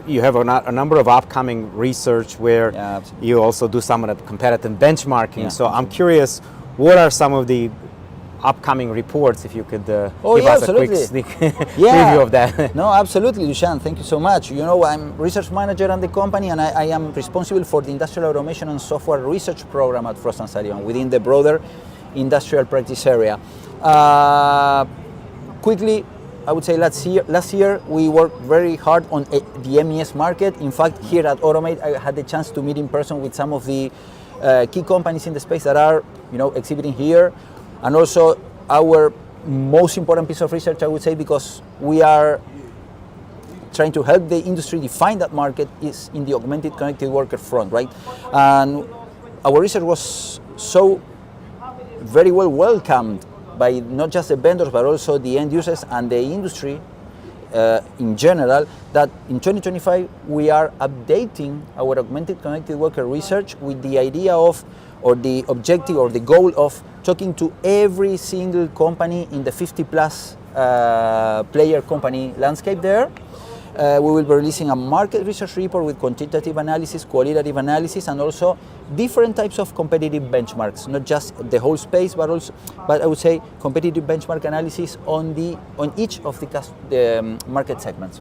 You have a number of upcoming research where you also do some of the competitive benchmarking. So I'm curious, what are some of the upcoming reports, if you could give us a quick sneak preview of that? No, absolutely, Lucian. Thank you so much. You know, I'm research manager at the company, and I am responsible for the industrial automation and software research program at Frost Sullivan within the broader industrial practice area. Quickly, I would say last year we worked very hard on the MES market. In fact, here at Automate, I had the chance to meet in person with some of the key companies in the space that are, exhibiting here. And also our most important piece of research, I would say, because we are trying to help the industry define that market, is in the augmented connected worker front, right? And our research was so very well welcomed by not just the vendors, but also the end users and the industry in general, that in 2025 we are updating our augmented connected worker research with the idea of, or the objective or the goal of, talking to every single company in the 50 plus player company landscape there. We will be releasing a market research report with quantitative analysis, qualitative analysis, and also different types of competitive benchmarks, not just the whole space, but I would say competitive benchmark analysis on each of the market segments.